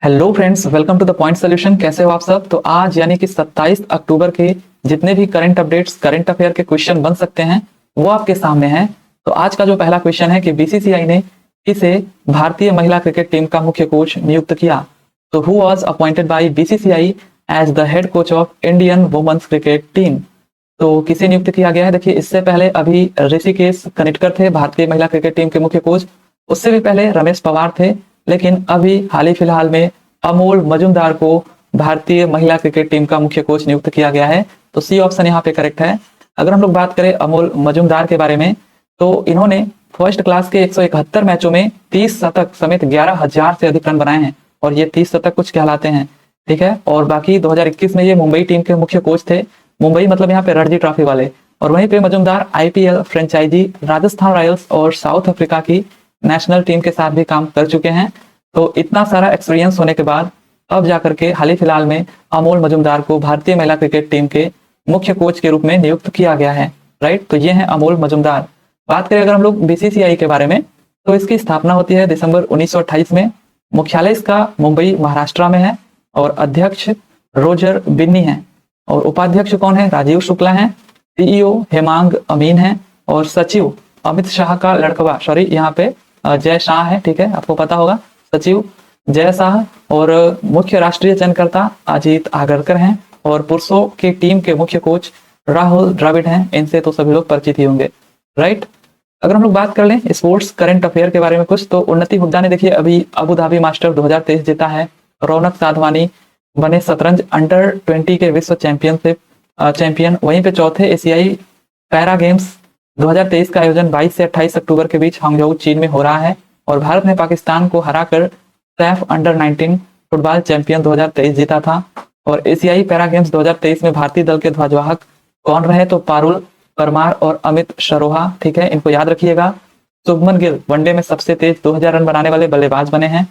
Hello friends, welcome to the point solution. कैसे हो आप सब? तो आज यानी कि 27 अक्टूबर के जितने भी करंट अपडेट्स, करंट अफेयर के क्वेश्चन बन सकते हैं वो आपके सामने हैं। तो आज का जो पहला क्वेश्चन है कि बीसीसीआई ने किसे भारतीय महिला क्रिकेट टीम का मुख्य कोच नियुक्त किया? तो who was appointed by BCCI as the head coach of Indian women's cricket team? तो किसे नियुक्त किया गया है? देखिए, इससे पहले अभी ऋषिकेश कनिटकर थे भारतीय महिला क्रिकेट टीम के मुख्य कोच। उससे भी पहले रमेश पवार थे। लेकिन अभी हाल ही फिलहाल में अमोल मजुमदार को भारतीय महिला क्रिकेट टीम का मुख्य कोच नियुक्त किया गया है। तो सी ऑप्शन यहाँ पे करेक्ट है। अगर हम लोग बात करें अमोल मजुमदार के बारे में, तो इन्होंने फर्स्ट क्लास के 171 मैचों में 30 शतक समेत 11,000 से अधिक रन बनाए हैं और ये 30 शतक कुछ कहलाते हैं। ठीक है। और बाकी 2021 में ये मुंबई टीम के मुख्य कोच थे। मुंबई मतलब यहाँ पे रणजी ट्रॉफी वाले। और वहीं पे मजुमदार आईपीएल फ्रेंचाइजी राजस्थान रॉयल्स और साउथ अफ्रीका की नेशनल टीम के साथ भी काम कर चुके हैं। तो इतना सारा एक्सपीरियंस होने के बाद अब जाकर के हाल ही फिलहाल में अमोल मजुमदार को भारतीय महिला क्रिकेट टीम के मुख्य कोच के रूप में नियुक्त किया गया है। राइट, तो ये है अमोल मजुमदार। बात करें अगर हम लोग बीसीसीआई के बारे में, तो इसकी स्थापना होती है दिसंबर 1928 में। मुख्यालय इसका मुंबई महाराष्ट्र में है और अध्यक्ष रोजर बिन्नी है और उपाध्यक्ष कौन है? राजीव शुक्ला है। सीईओ हेमांग अमीन है और सचिव अमित शाह का लड़कवा, सॉरी यहाँ पे जय शाह है। ठीक है, आपको पता होगा, सचिव जय शाह। और मुख्य राष्ट्रीय चयनकर्ता अजीत आगरकर हैं और पुरुषों की टीम के मुख्य कोच राहुल द्रविड़ हैं। इनसे तो सभी लोग परिचित ही होंगे। राइट, अगर हम लोग बात कर लें स्पोर्ट्स करंट अफेयर के बारे में कुछ, तो उन्नति हुड्डा ने देखिए अभी अबू धाबी मास्टर 2023 जीता है। रौनक साधवानी बने शतरंज अंडर 20 के विश्व चैंपियनशिप चैंपियन। वहीं पे चौथे एशियाई पैरा गेम्स 2023 का आयोजन 22 से 28 अक्टूबर के बीच हांगझोउ चीन में हो रहा है और भारत ने पाकिस्तान को हराकर सैफ अंडर 19 फुटबॉल चैंपियन 2023 जीता था। और एशियाई पैरा गेम्स 2023 में भारतीय दल के ध्वजवाहक कौन रहे? तो पारुल परमार और अमित शरोहा। ठीक है, इनको याद रखिएगा। शुभमन गिल वनडे में सबसे तेज 2000 रन बनाने वाले बल्लेबाज बने हैं।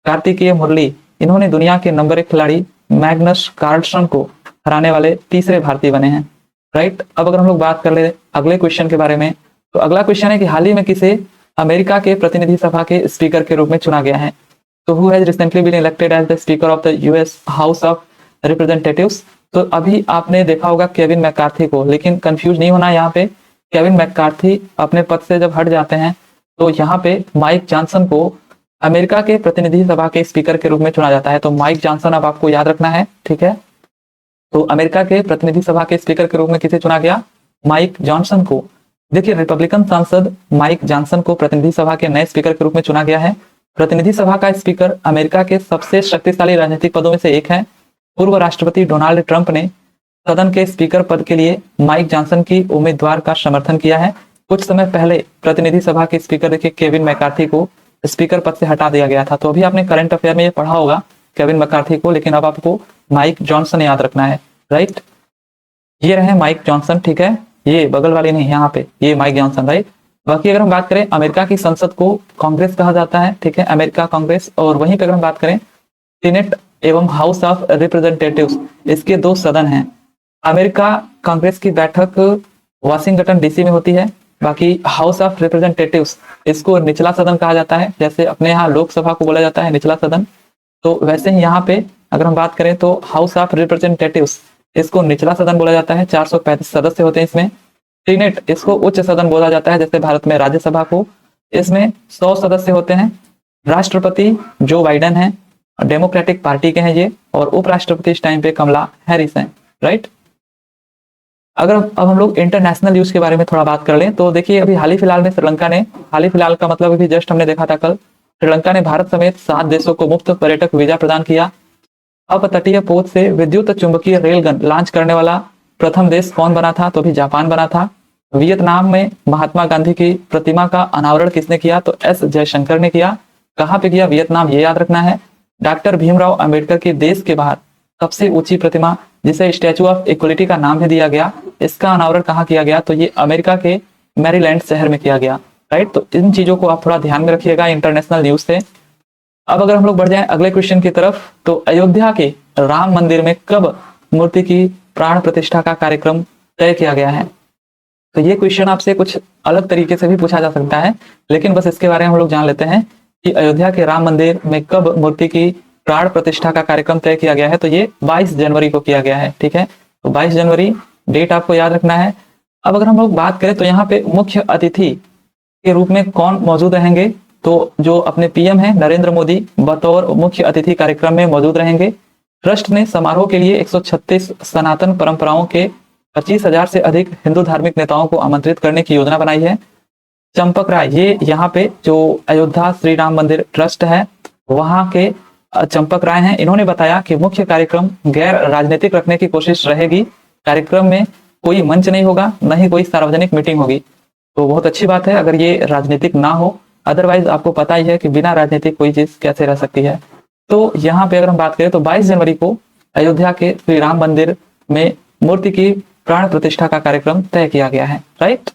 कार्तिकेय मुरली, इन्होंने दुनिया के नंबर 1 खिलाड़ी मैग्नस कार्लसन को हराने वाले तीसरे भारतीय बने हैं। राइट, अब अगर हम लोग बात कर ले अगले क्वेश्चन के बारे में, तो अगला क्वेश्चन है कि हाल ही में किसे अमेरिका के प्रतिनिधि सभा के स्पीकर के रूप में चुना गया है? तो who has recently been elected as the speaker of the US House of Representatives? तो अभी आपने देखा होगा केविन मैकार्थी को, लेकिन कंफ्यूज नहीं होना। यहाँ पे केविन मैकार्थी अपने पद से जब हट जाते हैं तो यहाँ पे माइक जॉनसन को अमेरिका के प्रतिनिधि सभा के स्पीकर के रूप में चुना जाता है। तो माइक जॉनसन अब आपको याद रखना है। ठीक है, तो अमेरिका के प्रतिनिधि सभा के स्पीकर के रूप में किसे चुना गया? माइक जॉनसन को। देखिए, रिपब्लिकन सांसद माइक जॉनसन को प्रतिनिधि सभा के नए स्पीकर के रूप में चुना गया है। प्रतिनिधि सभा का स्पीकर अमेरिका के सबसे शक्तिशाली राजनीतिक पदों में से एक है। पूर्व राष्ट्रपति डोनाल्ड ट्रंप ने सदन के स्पीकर पद के लिए माइक जॉनसन की उम्मीदवार का समर्थन किया है। कुछ समय पहले प्रतिनिधि सभा के स्पीकर देखिए केविन मैकार्थी को स्पीकर पद से हटा दिया गया था। तो अभी आपने करंट अफेयर में ये पढ़ा होगा केविन मैकार्थी को, लेकिन अब आपको माइक जॉनसन याद रखना है। राइट, ये रहे माइक जॉनसन। ठीक है, ये बगल वाले नहीं, यहाँ पे ये माइक जॉनसन। राइट, बाकी अगर हम बात करें अमेरिका की संसद को कांग्रेस कहा जाता है। ठीक है, अमेरिका कांग्रेस। और वहीं पे अगर हम बात करें सीनेट एवं हाउस ऑफ रिप्रेजेंटेटिव्स, इसके 2 सदन हैं। अमेरिका कांग्रेस की बैठक वाशिंगटन डीसी में होती है। बाकी हाउस ऑफ रिप्रेजेंटेटिव्स इसको निचला सदन कहा जाता है। जैसे अपने यहाँ लोकसभा को बोला जाता है निचला सदन, तो वैसे ही यहाँ पे अगर हम बात करें तो हाउस ऑफ रिप्रेजेंटेटिव्स इसको निचला सदन बोला जाता है। 435 सदस्य होते हैं इसमें। सीनेट इसको उच्च सदन बोला जाता है, जैसे भारत में राज्यसभा को। इसमें 100 सदस्य होते हैं। राष्ट्रपति जो बाइडेन है, डेमोक्रेटिक पार्टी के हैं ये, और उपराष्ट्रपति इस टाइम पे कमला हैरिस हैं। राइट, अगर अब हम लोग इंटरनेशनल न्यूज के बारे में थोड़ा बात कर लें, तो देखिए अभी हाल ही फिलहाल में श्रीलंका ने, हाल ही फिलहाल का मतलब अभी जस्ट हमने देखा था कल, श्रीलंका ने भारत समेत 7 देशों को मुफ्त पर्यटक वीजा प्रदान किया। अपतटीय पोत से विद्युत चुंबकीय रेलगन लॉन्च करने वाला प्रथम देश कौन बना था? तो अभी जापान बना था। वियतनाम में महात्मा गांधी की प्रतिमा का अनावरण किसने किया? तो एस जयशंकर ने किया। कहाँ पे किया? वियतनाम, ये याद रखना है। डॉक्टर भीमराव अंबेडकर की देश के बाहर सबसे ऊंची प्रतिमा, जिसे स्टैचू ऑफ इक्वलिटी का नाम भी दिया गया, इसका अनावरण कहाँ किया गया? तो ये अमेरिका के मैरीलैंड शहर में किया गया। राइट, तो इन चीजों को आप थोड़ा ध्यान में रखिएगा इंटरनेशनल न्यूज से। अब अगर हम लोग बढ़ जाएं अगले क्वेश्चन की तरफ, तो अयोध्या के राम मंदिर में कब मूर्ति की प्राण प्रतिष्ठा का कार्यक्रम तय किया गया है? तो ये क्वेश्चन आपसे कुछ अलग तरीके से भी पूछा जा सकता है, लेकिन बस इसके बारे में हम लोग जान लेते हैं कि अयोध्या के राम मंदिर में कब मूर्ति की प्राण प्रतिष्ठा का कार्यक्रम तय किया गया है, तो ये 22 जनवरी को किया गया है। ठीक है, तो 22 जनवरी डेट आपको याद रखना है। अब अगर हम लोग बात करें तो यहाँ पे मुख्य अतिथि के रूप में कौन मौजूद रहेंगे, तो जो अपने पीएम है नरेंद्र मोदी बतौर मुख्य अतिथि कार्यक्रम में मौजूद रहेंगे। ट्रस्ट ने समारोह के लिए 136 सनातन परंपराओं के 25,000 से अधिक हिंदू धार्मिक नेताओं को आमंत्रित करने की योजना बनाई है। चंपक राय, ये यहाँ पे जो अयोध्या श्री राम मंदिर ट्रस्ट है वहां के चंपक राय हैं, इन्होंने बताया कि मुख्य कार्यक्रम गैर राजनीतिक रखने की कोशिश रहेगी। कार्यक्रम में कोई मंच नहीं होगा, न ही कोई सार्वजनिक मीटिंग होगी। तो बहुत अच्छी बात है अगर ये राजनीतिक ना हो, अदरवाइज आपको पता ही है कि बिना राजनीतिक कोई चीज कैसे रह सकती है। तो यहाँ पे अगर हम बात करें तो 22 जनवरी को अयोध्या के श्री राम मंदिर में मूर्ति की प्राण प्रतिष्ठा का कार्यक्रम तय किया गया है। राइट,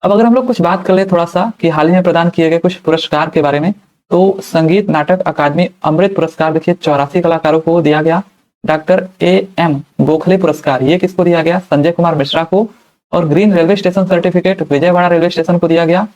अब अगर हम लोग कुछ बात कर ले थोड़ा सा कि हाल ही में प्रदान किए गए कुछ पुरस्कार के बारे में, तो संगीत नाटक अकादमी अमृत पुरस्कार देखिए 84 कलाकारों को दिया गया। डॉक्टर AM गोखले पुरस्कार ये किसको दिया गया, संजय कुमार मिश्रा को। और green railway station certificate Vijayawada railway station को दिया गया।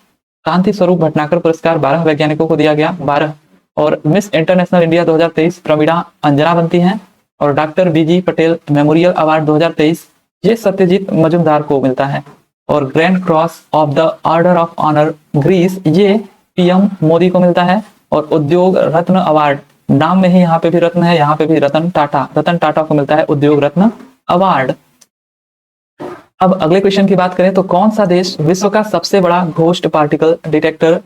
कांति स्वरूप भटनागर पुरस्कार 12 वैज्ञानिकों को दिया गया, 12। और Miss International India 2023 Praveena Anjana बनती हैं। और doctor BG Patel memorial award 2023 ये सत्यजीत मजुमदार को मिलता है। और grand cross of the order of honour Greece ये PM मोदी को मिलता है। और उद्योग रत्न अवार्ड, नाम में ही यहाँ पे भी रत्न है, यहाँ पे भी रतन टाटा को मिलता है उद्योग रत्न अवार्ड। अब अगले क्वेश्चन की बात करें तो कौन सा देश विश्व का सबसे बड़ा घोस्ट पार्टिकल डिटेक्टर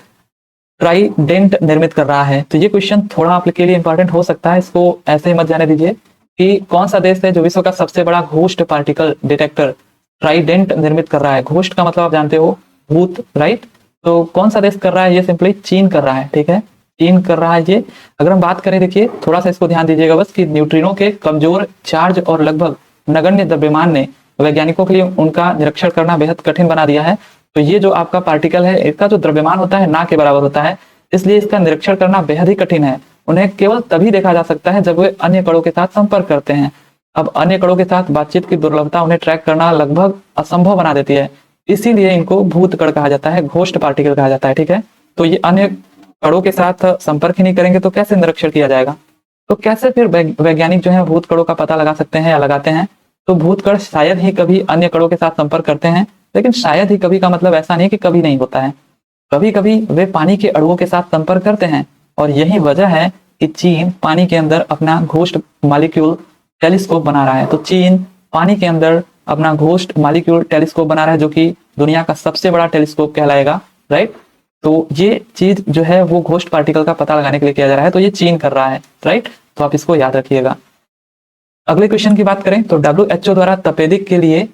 ट्राइडेंट निर्मित कर रहा है। तो ये क्वेश्चन थोड़ा आपके लिए इंपॉर्टेंट हो सकता है, इसको ऐसे ही मत जाने दीजिए कि कौन सा देश है जो विश्व का सबसे बड़ा घोस्ट पार्टिकल डिटेक्टर ट्राइडेंट निर्मित कर रहा है। घोस्ट का मतलब आप जानते हो भूत, राइट। तो कौन सा देश कर रहा है, ये सिंपली चीन कर रहा है। ठीक है, चीन कर रहा है ये। अगर हम बात करें देखिए थोड़ा सा इसको ध्यान दीजिएगा बस कि न्यूट्रिनो के कमजोर चार्ज और लगभग नगण्य द्रव्यमान ने वैज्ञानिकों के लिए उनका निरीक्षण करना बेहद कठिन बना दिया है। तो ये जो आपका पार्टिकल है इसका जो द्रव्यमान होता है ना के बराबर होता है, इसलिए इसका निरीक्षण करना बेहद ही कठिन है। उन्हें केवल तभी देखा जा सकता है जब वे अन्य कणों के साथ संपर्क करते हैं। अब अन्य कणों के साथ बातचीत की दुर्लभता उन्हें ट्रैक करना लगभग असंभव बना देती है, इसीलिए इनको भूत कण कहा जाता है, घोस्ट पार्टिकल कहा जाता है। ठीक है, तो ये अन्य कणों के साथ संपर्क ही नहीं करेंगे तो कैसे निरीक्षण किया जाएगा। तो कैसे फिर वैज्ञानिक जो है भूत कणों का पता लगा सकते हैं या लगाते हैं। तो भूत कण शायद ही कभी अन्य कणों के साथ संपर्क करते हैं, लेकिन शायद ही कभी का मतलब ऐसा नहीं कि कभी नहीं होता है। कभी कभी वे पानी के अणुओं के साथ संपर्क करते हैं और यही वजह है कि चीन पानी के अंदर अपना घोस्ट मॉलिक्यूल टेलीस्कोप बना रहा है। तो चीन पानी के अंदर अपना घोस्ट मॉलिक्यूल टेलीस्कोप बना रहा है जो कि दुनिया का सबसे बड़ा टेलीस्कोप कहलाएगा, राइट। तो ये चीज जो है वो घोस्ट पार्टिकल का पता लगाने के लिए किया जा रहा है, तो ये चीन कर रहा है, राइट। तो आप इसको याद रखिएगा। अगले क्वेश्चन की बात करें तो WHO द्वारा तपेदिक के लिए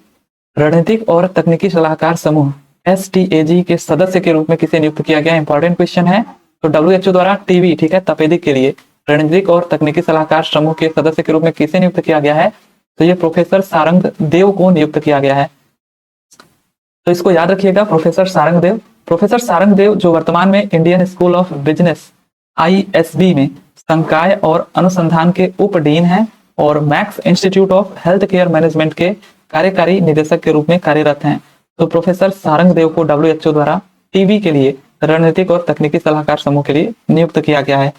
रणनीतिक और तकनीकी सलाहकार समूह STAG के सदस्य के रूप में किसे नियुक्त किया गया, इंपॉर्टेंट क्वेश्चन है। तो WHO द्वारा TB, ठीक है, तपेदिक के लिए रणनीतिक और तकनीकी सलाहकार समूह के सदस्य के रूप में किसे नियुक्त किया गया है, तो ये प्रोफेसर सारंग देव को नियुक्त किया गया है। तो इसको याद रखिएगा, प्रोफेसर सारंग देव। प्रोफेसर सारंग देव जो वर्तमान में Indian school of business ISB में संकाय और अनुसंधान के उप डीन हैं और max institute of health care management के कार्यकारी निदेशक के रूप में कार्यरत हैं। तो प्रोफेसर सारंग देव को WHO द्वारा TB के लिए रणनीतिक और तकनीकी सलाहकार समूह के लिए नियुक्त किया गया है।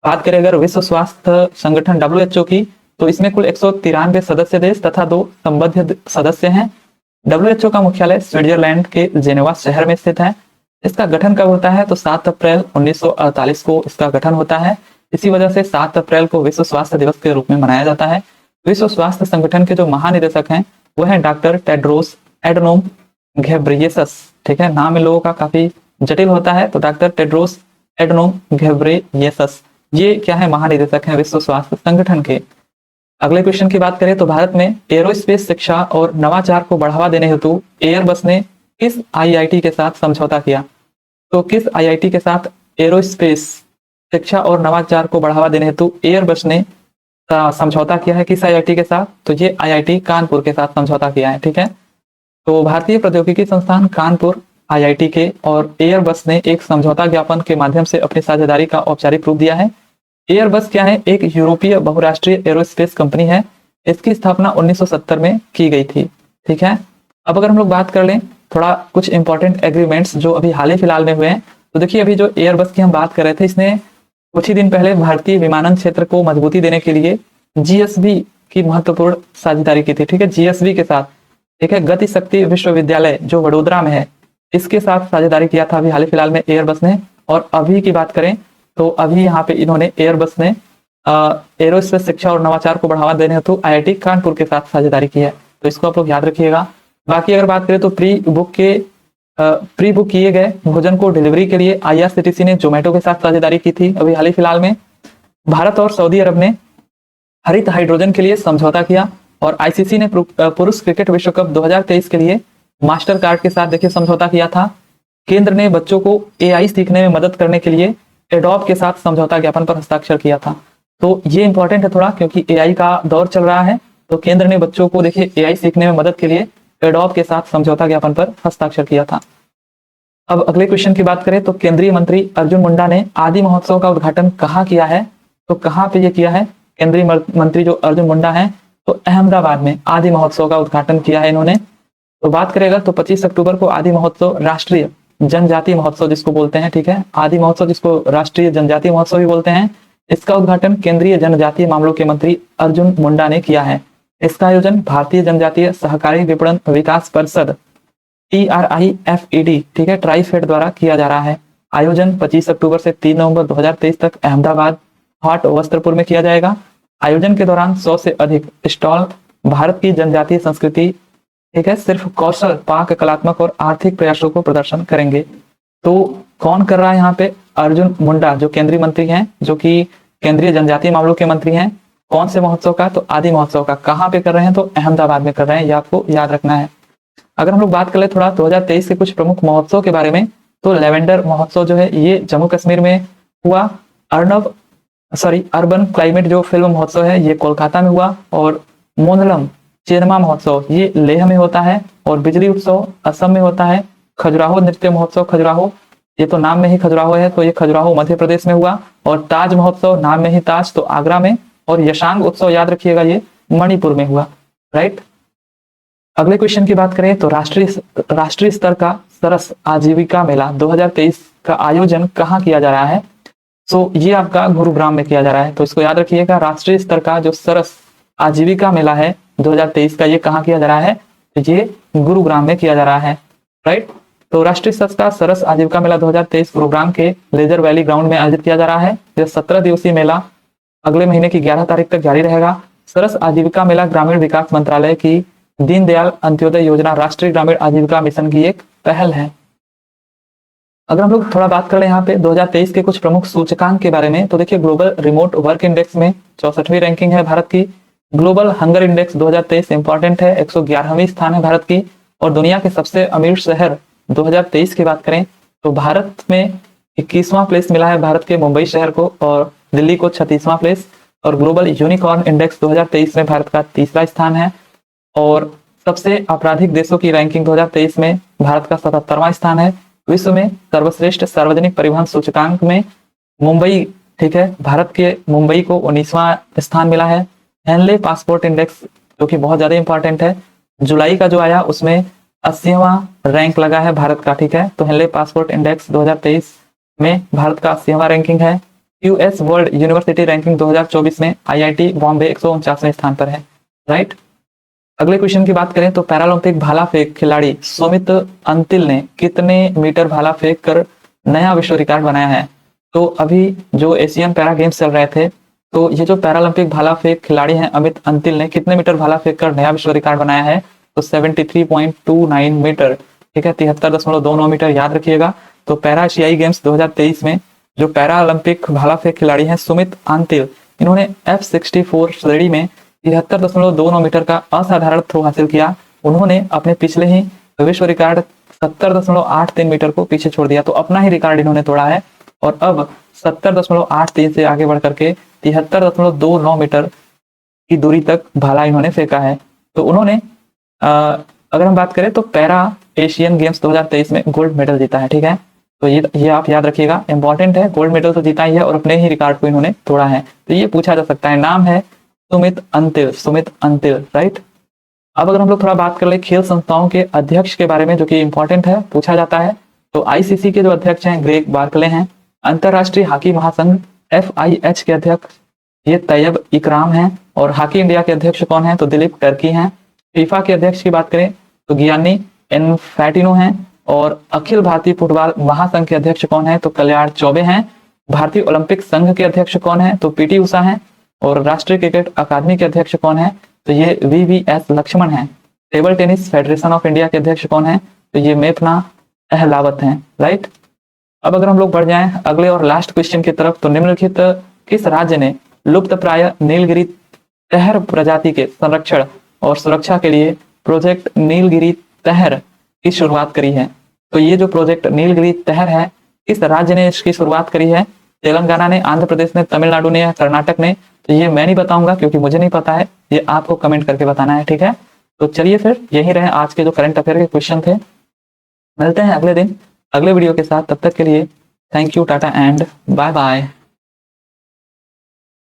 बात करें अगर विश्व स्वास्थ्य संगठन WHO की, तो इसमें कुल 193 सदस्य देश तथा 2 संबद्ध सदस्य हैं। WHO का मुख्यालय स्विट्जरलैंड के जेनेवा शहर में स्थित है। इसका गठन कब होता है, तो 7 अप्रैल 1948 को इसका गठन होता है। इसी वजह से 7 अप्रैल को विश्व स्वास्थ्य दिवस के रूप में मनाया जाता है। विश्व स्वास्थ्य संगठन के जो महानिदेशक हैं वो है डॉक्टर टेड्रोस एडनोम घेब्रेयेसस, ठीक है, नाम इन लोगों का काफी जटिल होता है। तो डॉक्टर टेड्रोस एडनोम घेब्रेयेसस ये क्या है, महानिदेशक हैं विश्व स्वास्थ्य संगठन के। अगले क्वेश्चन की बात करें तो भारत में एरोस्पेस शिक्षा और नवाचार को बढ़ावा देने हेतु एयरबस ने किस IIT के साथ समझौता किया। तो किस IIT के साथ एरोस्पेस शिक्षा और नवाचार को बढ़ावा देने हेतु एयरबस ने समझौता किया है, किस IIT के साथ, तो ये IIT कानपुर के साथ समझौता किया है। ठीक है, तो भारतीय प्रौद्योगिकी संस्थान कानपुर IIT के और एयरबस ने एक समझौता ज्ञापन के माध्यम से अपनी साझेदारी का औपचारिक रूप दिया है। एयरबस क्या है, एक यूरोपीय बहुराष्ट्रीय एरोस्पेस कंपनी है। इसकी स्थापना 1970 में की गई थी। ठीक है, अब अगर हम लोग बात कर लें थोड़ा कुछ इंपॉर्टेंट एग्रीमेंट्स जो अभी हाल ही फिलहाल में हुए हैं, तो देखिए अभी जो एयरबस की हम बात कर रहे थे इसने कुछ ही दिन पहले भारतीय विमानन क्षेत्र को मजबूती देने के लिए जीएसबी की महत्वपूर्ण साझेदारी की थी। ठीक है, जीएसबी के साथ, ठीक है, गति शक्ति विश्वविद्यालय जो वडोदरा में है, इसके साथ साझेदारी किया था अभी हाल फिलहाल में एयरबस ने। और अभी की बात करें तो अभी यहाँ पे इन्होंने एयरबस ने एरोस्पेस शिक्षा और नवाचार को बढ़ावा देने हेतु आईआईटी कानपुर के साथ साझेदारी की है, तो इसको आप लोग याद रखिएगा। बाकी अगर बात करें तो प्री बुक किए गए भोजन को डिलीवरी के लिए आईआरसीटीसी ने जोमेटो के साथ साझेदारी की थी अभी हाल फिलहाल में। भारत और सऊदी अरब ने हरित हाइड्रोजन के लिए समझौता किया। और आईसीसी ने पुरुष क्रिकेट विश्व कप 2023 के लिए मास्टर कार्ड के साथ देखिए समझौता किया था। केंद्र ने बच्चों को एआई सीखने में मदद करने के लिए एडोब के साथ समझौता ज्ञापन पर हस्ताक्षर किया था। तो ये इंपॉर्टेंट है थोड़ा, क्योंकि एआई का दौर चल रहा है, तो केंद्र ने बच्चों को देखिए एआई सीखने में मदद के लिए एडोब के साथ समझौता ज्ञापन पर हस्ताक्षर किया था। अब अगले क्वेश्चन की बात करें तो केंद्रीय मंत्री अर्जुन मुंडा ने आदि महोत्सव का उद्घाटन कहाँ किया है? तो कहाँ पे ये किया है? केंद्रीय मंत्री जो अर्जुन मुंडा है, तो अहमदाबाद में आदि महोत्सव का उद्घाटन किया है इन्होंने। तो बात करेगा तो 25 अक्टूबर को आदि महोत्सव राष्ट्रीय जनजातीय महोत्सव जिसको बोलते हैं, ठीक है, आदि महोत्सव जिसको राष्ट्रीय जनजातीय महोत्सव भी बोलते हैं, इसका उद्घाटन केंद्रीय जनजातीय मामलों के मंत्री अर्जुन मुंडा ने किया है। इसका आयोजन भारतीय जनजातीय सहकारी विपणन विकास परिषद TRIFED, ठीक है, ट्राइफेड द्वारा किया जा रहा है। आयोजन 25 अक्टूबर से 3 नवंबर 2023 तक अहमदाबाद हाट वस्त्रपुर में किया जाएगा। आयोजन के दौरान 100 से अधिक स्टॉल भारत की जनजातीय संस्कृति, ठीक है, सिर्फ कौशल, पाक, कलात्मक और आर्थिक प्रयासों को प्रदर्शन करेंगे। तो कौन कर रहा है यहाँ पे? अर्जुन मुंडा जो केंद्रीय मंत्री हैं, जो कि केंद्रीय जनजातीय मामलों के मंत्री हैं। कौन से महोत्सव का? तो आदि महोत्सव का। कहाँ पे कर रहे हैं? तो अहमदाबाद में कर रहे हैं, ये आपको याद रखना है। अगर हम लोग बात कर ले थोड़ा 2023 के कुछ प्रमुख महोत्सव के बारे में, तो लेवेंडर महोत्सव जो है ये जम्मू कश्मीर में हुआ। अर्बन क्लाइमेट जो फिल्म महोत्सव है ये कोलकाता में हुआ। और मोनलम चेनमा महोत्सव ये लेह में होता है। और बिजली उत्सव असम में होता है। खजुराहो नृत्य महोत्सव, खजुराहो ये तो नाम में ही खजुराहो है, तो ये खजुराहो मध्य प्रदेश में हुआ। और ताज महोत्सव, नाम में ही ताज, तो आगरा में। और यशांग उत्सव याद रखिएगा ये मणिपुर में हुआ, राइट। अगले क्वेश्चन की बात करें तो राष्ट्रीय स्तर का सरस आजीविका मेला 2023 का आयोजन कहाँ किया जा रहा है? तो ये आपका गुरुग्राम में किया जा रहा है, तो इसको याद रखिएगा। राष्ट्रीय स्तर का जो सरस आजीविका मेला है 2023 का, ये कहाँ किया जा रहा है? तो ये गुरुग्राम में किया जा रहा है, राइट। तो राष्ट्रीय स्तर का सरस आजीविका मेला 2023 गुरुग्राम के लेजर वैली ग्राउंड में आयोजित किया जा रहा है। यह 17 दिवसीय मेला अगले महीने की 11 तारीख तक जारी रहेगा। सरस आजीविका मेला ग्रामीण विकास मंत्रालय की दीनदयाल अंत्योदय योजना राष्ट्रीय ग्रामीण आजीविका मिशन की एक पहल है। अगर हम लोग थोड़ा बात करें यहाँ पे 2023 के कुछ प्रमुख सूचकांक के बारे में, तो देखिए ग्लोबल रिमोट वर्क इंडेक्स में 64वीं रैंकिंग है भारत की। ग्लोबल हंगर इंडेक्स 2023 इंपॉर्टेंट है, 111वीं स्थान है भारत की। और दुनिया के सबसे अमीर शहर 2023 की बात करें तो भारत में 21वां प्लेस मिला है भारत के मुंबई शहर को, और दिल्ली को 36वां प्लेस। और ग्लोबल यूनिकॉर्न इंडेक्स 2023 में भारत का 3रा स्थान है। और सबसे आपराधिक देशों की रैंकिंग 2023 में भारत का 77वां स्थान है। विश्व में सर्वश्रेष्ठ सार्वजनिक परिवहन सूचकांक में मुंबई, ठीक है, भारत के मुंबई को 19वां स्थान मिला है। हेनले पासपोर्ट इंडेक्स जो कि बहुत ज्यादा इंपॉर्टेंट है, जुलाई का जो आया उसमें 80वां रैंक लगा है भारत का, ठीक है। तो हेनले पासपोर्ट इंडेक्स 2023 में भारत का 80वां रैंकिंग है। यूएस वर्ल्ड यूनिवर्सिटी रैंकिंग 2024 में आईआईटी बॉम्बे 149वें स्थान पर है, राइट। अगले क्वेश्चन की बात करें तो पैरालंपिक भाला फेंक खिलाड़ी सुमित अंतिल ने कितने मीटर भाला फेंक कर नया विश्व रिकॉर्ड बनाया है? तो अभी जो एशियन पैरा गेम्स चल रहे थे, तो ये जो पैरालंपिक भाला फेंक खिलाड़ी हैं अमित अंतिल ने कितने मीटर भाला फेंक कर नया विश्व रिकॉर्ड बनाया है? तो 73.29 मीटर, ठीक है, 73.29 मीटर याद रखिएगा। तो पैरा एशियाई गेम्स 2023 में जो पैरालंपिक भाला फेंक खिलाड़ी हैं सुमित अंतिल, इन्होंने F64 श्रेणी में 73.29 मीटर का असाधारण थ्रो हासिल किया। उन्होंने अपने पिछले ही विश्व रिकॉर्ड 70.83 मीटर को पीछे छोड़ दिया, तो अपना ही रिकॉर्ड इन्होंने तोड़ा है। और अब 70.83 से आगे बढ़ करके 73.29 मीटर की दूरी तक भाला इन्होंने फेंका है। तो उन्होंने अगर हम बात करें तो पैरा एशियन गेम्स 2023 में गोल्ड मेडल जीता है, ठीक है। तो ये आप याद रखिएगा, इंपॉर्टेंट है। गोल्ड मेडल तो जीता ही है और अपने ही रिकॉर्ड को इन्होंने तोड़ा है, तो ये पूछा जा सकता है। नाम है सुमित अंतिल, राइट। अब अगर हम लोग थोड़ा बात कर ले खेल संस्थाओं के अध्यक्ष के बारे में, जो कि इंपॉर्टेंट है, पूछा जाता है, तो आईसीसी के जो अध्यक्ष हैं ग्रेग बार्कले हैं। अंतरराष्ट्रीय हॉकी महासंघ FIH के अध्यक्ष ये तैयब इकराम हैं। और हॉकी इंडिया के अध्यक्ष कौन है? तो दिलीप टर्की हैं। फीफा के अध्यक्ष की बात करें तो गियानी इन्फैंटिनो हैं। और अखिल भारतीय फुटबॉल महासंघ के अध्यक्ष कौन है? तो कल्याण चौबे हैं। भारतीय ओलंपिक संघ के अध्यक्ष कौन है? तो PT उषा हैं। और राष्ट्रीय क्रिकेट अकादमी के अध्यक्ष कौन है? तो ये VVS लक्ष्मण हैं। Table tennis federation of India के अध्यक्ष कौन है? तो ये मेघना अहलावत हैं। राइट। अब अगर हम लोग बढ़ जाएं अगले और लास्ट क्वेश्चन की तरफ, तो निम्नलिखित किस राज्य ने लुप्तप्राय नीलगिरी तहर प्रजाति के संरक्षण और सुरक्षा के लिए प्रोजेक्ट नीलगिरी तहर की शुरुआत करी है? तो ये जो प्रोजेक्ट नीलगिरी तहर है, किस राज्य ने इसकी शुरुआत करी है? तेलंगाना ने, आंध्र प्रदेश ने, तमिलनाडु ने या कर्नाटक ने? तो ये मैं नहीं बताऊंगा क्योंकि मुझे नहीं पता है, ये आपको कमेंट करके बताना है। ठीक है, तो चलिए फिर यही रहे आज के जो करंट अफेयर के क्वेश्चन थे। मिलते हैं अगले दिन अगले वीडियो के साथ। तब तक के लिए thank you, tata and bye bye.